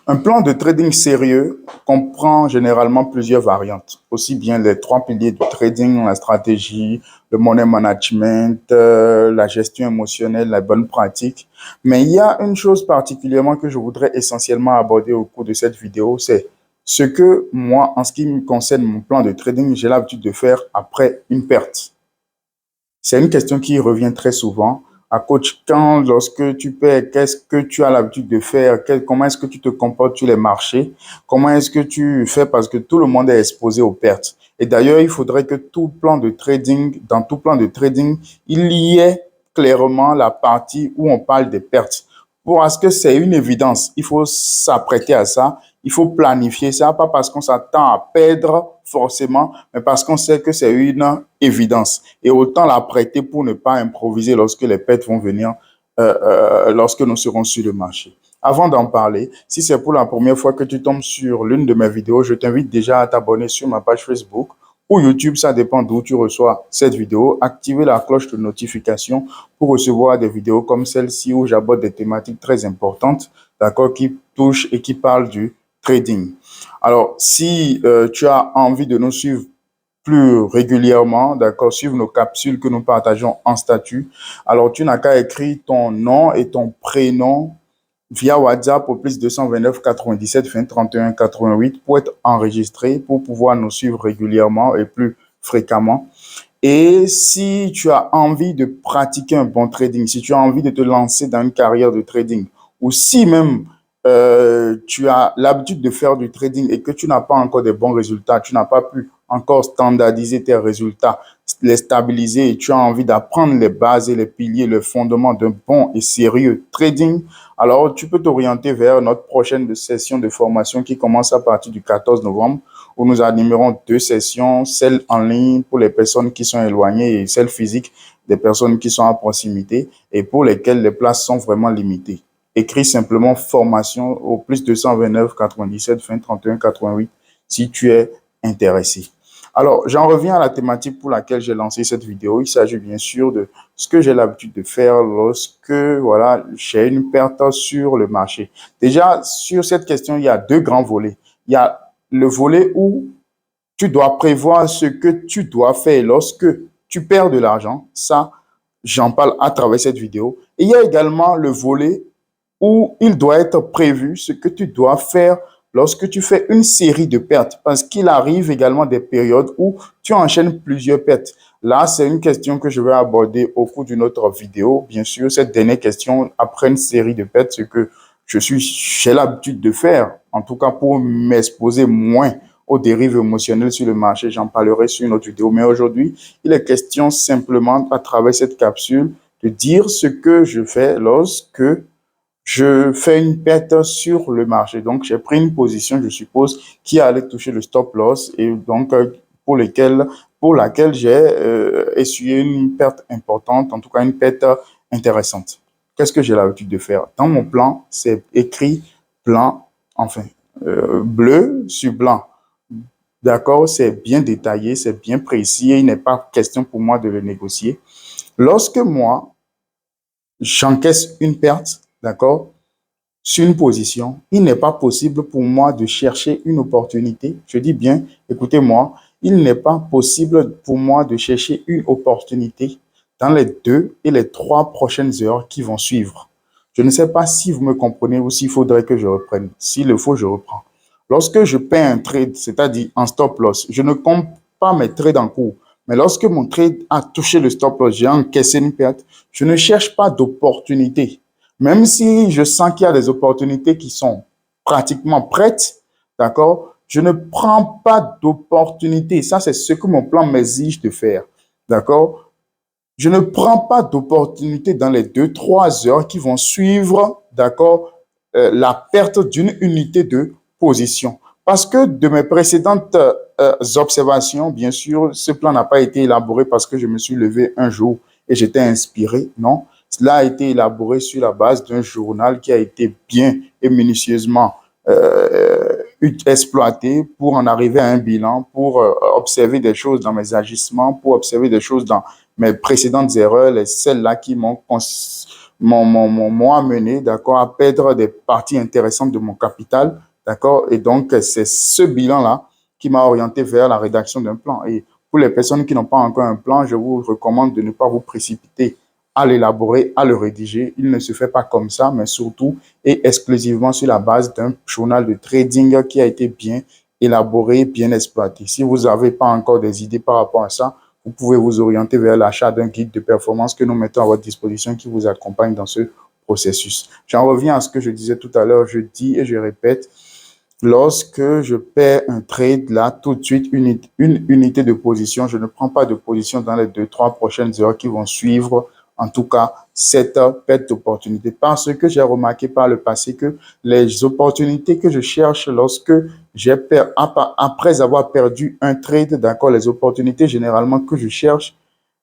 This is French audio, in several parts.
Un plan de trading sérieux comprend généralement plusieurs variantes, aussi bien les trois piliers du trading, la stratégie, le money management, la gestion émotionnelle, la bonne pratique. Mais il y a une chose particulièrement que je voudrais essentiellement aborder au cours de cette vidéo, c'est ce que moi, en ce qui me concerne mon plan de trading, j'ai l'habitude de faire après une perte. C'est une question qui revient très souvent. À coach, lorsque tu perds, qu'est-ce que tu as l'habitude de faire? Comment est-ce que tu te comportes sur les marchés? Comment est-ce que tu fais? Parce que tout le monde est exposé aux pertes. Et d'ailleurs, il faudrait que dans tout plan de trading, il y ait clairement la partie où on parle des pertes. Parce que c'est une évidence. Il faut s'apprêter à ça. Il faut planifier ça, pas parce qu'on s'attend à perdre forcément, mais parce qu'on sait que c'est une évidence. Et autant l'apprêter pour ne pas improviser lorsque les pertes vont venir, lorsque nous serons sur le marché. Avant d'en parler, si c'est pour la première fois que tu tombes sur l'une de mes vidéos, je t'invite déjà à t'abonner sur ma page Facebook ou YouTube, ça dépend d'où tu reçois cette vidéo. Activer la cloche de notification pour recevoir des vidéos comme celle-ci où j'aborde des thématiques très importantes, d'accord, qui touchent et qui parlent du trading. Alors, si tu as envie de nous suivre plus régulièrement, d'accord, suivre nos capsules que nous partageons en statut, alors tu n'as qu'à écrire ton nom et ton prénom via WhatsApp au plus 229 97 20 31 88 pour être enregistré, pour pouvoir nous suivre régulièrement et plus fréquemment. Et si tu as envie de pratiquer un bon trading, si tu as envie de te lancer dans une carrière de trading, ou si même tu as l'habitude de faire du trading et que tu n'as pas encore de bons résultats, tu n'as pas pu encore standardiser tes résultats, les stabiliser et tu as envie d'apprendre les bases et les piliers, le fondement d'un bon et sérieux trading, alors tu peux t'orienter vers notre prochaine session de formation qui commence à partir du 14 novembre où nous animerons deux sessions, celle en ligne pour les personnes qui sont éloignées et celle physique des personnes qui sont à proximité et pour lesquelles les places sont vraiment limitées. Écris simplement formation au plus 229 97 20 31 88 si tu es intéressé. Alors, j'en reviens à la thématique pour laquelle j'ai lancé cette vidéo. Il s'agit bien sûr de ce que j'ai l'habitude de faire lorsque voilà, j'ai une perte sur le marché. Déjà, sur cette question, il y a deux grands volets. Il y a le volet où tu dois prévoir ce que tu dois faire lorsque tu perds de l'argent. Ça, j'en parle à travers cette vidéo. Et il y a également le volet où il doit être prévu ce que tu dois faire lorsque tu fais une série de pertes, parce qu'il arrive également des périodes où tu enchaînes plusieurs pertes. Là, c'est une question que je vais aborder au cours d'une autre vidéo. Bien sûr, cette dernière question, après une série de pertes, ce que j'ai l'habitude de faire, en tout cas pour m'exposer moins aux dérives émotionnelles sur le marché, j'en parlerai sur une autre vidéo. Mais aujourd'hui, il est question simplement, à travers cette capsule, de dire ce que je fais lorsque je fais une perte sur le marché. Donc, j'ai pris une position, je suppose, qui allait toucher le stop loss et donc pour laquelle j'ai essuyé une perte importante, en tout cas une perte intéressante. Qu'est-ce que j'ai l'habitude de faire? Dans mon plan, c'est écrit blanc, enfin, bleu sur blanc. D'accord? C'est bien détaillé, c'est bien précis et il n'est pas question pour moi de le négocier. Lorsque moi, j'encaisse une perte, d'accord, sur une position, il n'est pas possible pour moi de chercher une opportunité. Je dis bien, écoutez-moi, il n'est pas possible pour moi de chercher une opportunité dans les 2 et les 3 prochaines heures qui vont suivre. Je ne sais pas si vous me comprenez ou s'il faudrait que je reprenne. S'il le faut, je reprends. Lorsque je paie un trade, c'est-à-dire en stop loss, je ne compte pas mes trades en cours. Mais lorsque mon trade a touché le stop loss, j'ai encaissé une perte, je ne cherche pas d'opportunité. Même si je sens qu'il y a des opportunités qui sont pratiquement prêtes, d'accord, je ne prends pas d'opportunité. Ça, c'est ce que mon plan m'exige de faire, d'accord. Je ne prends pas d'opportunité dans les 2-3 heures qui vont suivre, d'accord, la perte d'une unité de position. Parce que de mes précédentes observations, bien sûr, ce plan n'a pas été élaboré parce que je me suis levé un jour et j'étais inspiré, non. Cela a été élaboré sur la base d'un journal qui a été bien et minutieusement exploité pour en arriver à un bilan, pour observer des choses dans mes agissements, pour observer des choses dans mes précédentes erreurs, celles-là qui m'ont m'ont amené, d'accord, à perdre des parties intéressantes de mon capital, d'accord. Et donc, c'est ce bilan-là qui m'a orienté vers la rédaction d'un plan. Et pour les personnes qui n'ont pas encore un plan, je vous recommande de ne pas vous précipiter à l'élaborer, à le rédiger. Il ne se fait pas comme ça, mais surtout et exclusivement sur la base d'un journal de trading qui a été bien élaboré, bien exploité. Si vous n'avez pas encore des idées par rapport à ça, vous pouvez vous orienter vers l'achat d'un guide de performance que nous mettons à votre disposition qui vous accompagne dans ce processus. J'en reviens à ce que je disais tout à l'heure. Je dis et je répète, lorsque je perds un trade, là, tout de suite, une unité de position, je ne prends pas de position dans les 2, 3 prochaines heures qui vont suivre, en tout cas, cette perte d'opportunité. Parce que j'ai remarqué par le passé que les opportunités que je cherche lorsque après avoir perdu un trade, d'accord, les opportunités généralement que je cherche,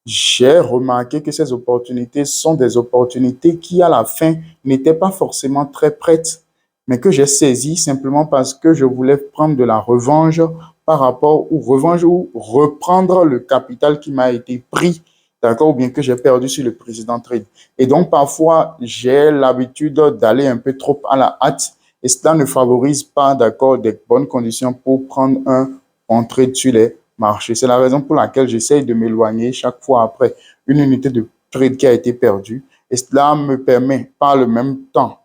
j'ai remarqué que ces opportunités sont des opportunités qui, à la fin, n'étaient pas forcément très prêtes, mais que j'ai saisies simplement parce que je voulais prendre de la revanche par rapport ou revanche ou reprendre le capital qui m'a été pris, d'accord, ou bien que j'ai perdu sur le précédent trade. Et donc, parfois, j'ai l'habitude d'aller un peu trop à la hâte et cela ne favorise pas, d'accord, des bonnes conditions pour prendre un bon trade sur les marché. C'est la raison pour laquelle j'essaye de m'éloigner chaque fois après une unité de trade qui a été perdue. Et cela me permet, par le même temps,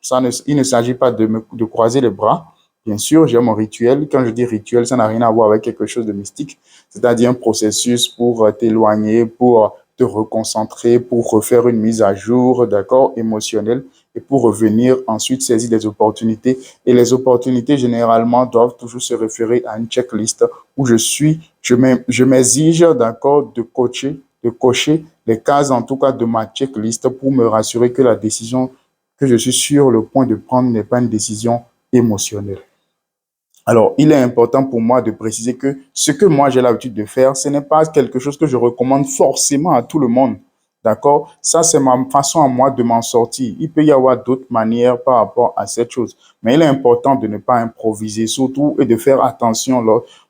il ne s'agit pas de croiser les bras. Bien sûr, j'ai mon rituel. Quand je dis rituel, ça n'a rien à voir avec quelque chose de mystique, c'est-à-dire un processus pour t'éloigner, pour te reconcentrer, pour refaire une mise à jour, d'accord, émotionnelle, et pour revenir ensuite saisir des opportunités. Et les opportunités, généralement, doivent toujours se référer à une checklist où je m'exige, d'accord, de cocher les cases, en tout cas, de ma checklist pour me rassurer que la décision que je suis sur le point de prendre n'est pas une décision émotionnelle. Alors, il est important pour moi de préciser que ce que moi j'ai l'habitude de faire, ce n'est pas quelque chose que je recommande forcément à tout le monde. D'accord? Ça, c'est ma façon à moi de m'en sortir. Il peut y avoir d'autres manières par rapport à cette chose. Mais il est important de ne pas improviser, surtout, et de faire attention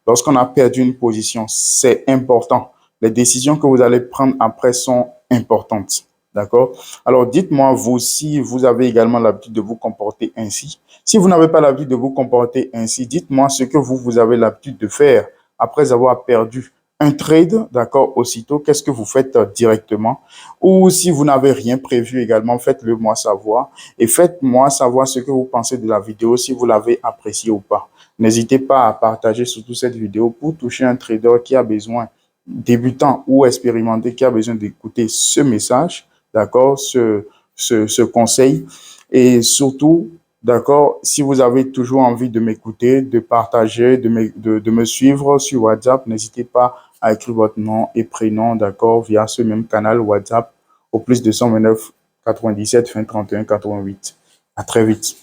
lorsqu'on a perdu une position. C'est important. Les décisions que vous allez prendre après sont importantes. D'accord? Alors, dites-moi, vous, si vous avez également l'habitude de vous comporter ainsi. Si vous n'avez pas l'habitude de vous comporter ainsi, dites-moi ce que vous avez l'habitude de faire après avoir perdu un trade, d'accord, aussitôt, qu'est-ce que vous faites directement? Ou si vous n'avez rien prévu également, faites-le moi savoir et faites-moi savoir ce que vous pensez de la vidéo, si vous l'avez appréciée ou pas. N'hésitez pas à partager surtout cette vidéo pour toucher un trader qui a besoin, débutant ou expérimenté, qui a besoin d'écouter ce message, d'accord, ce conseil. Et surtout, d'accord, si vous avez toujours envie de m'écouter, de partager, de me suivre sur WhatsApp, n'hésitez pas à écrire votre nom et prénom, d'accord, via ce même canal WhatsApp au plus 229 97 20 31 88. À très vite.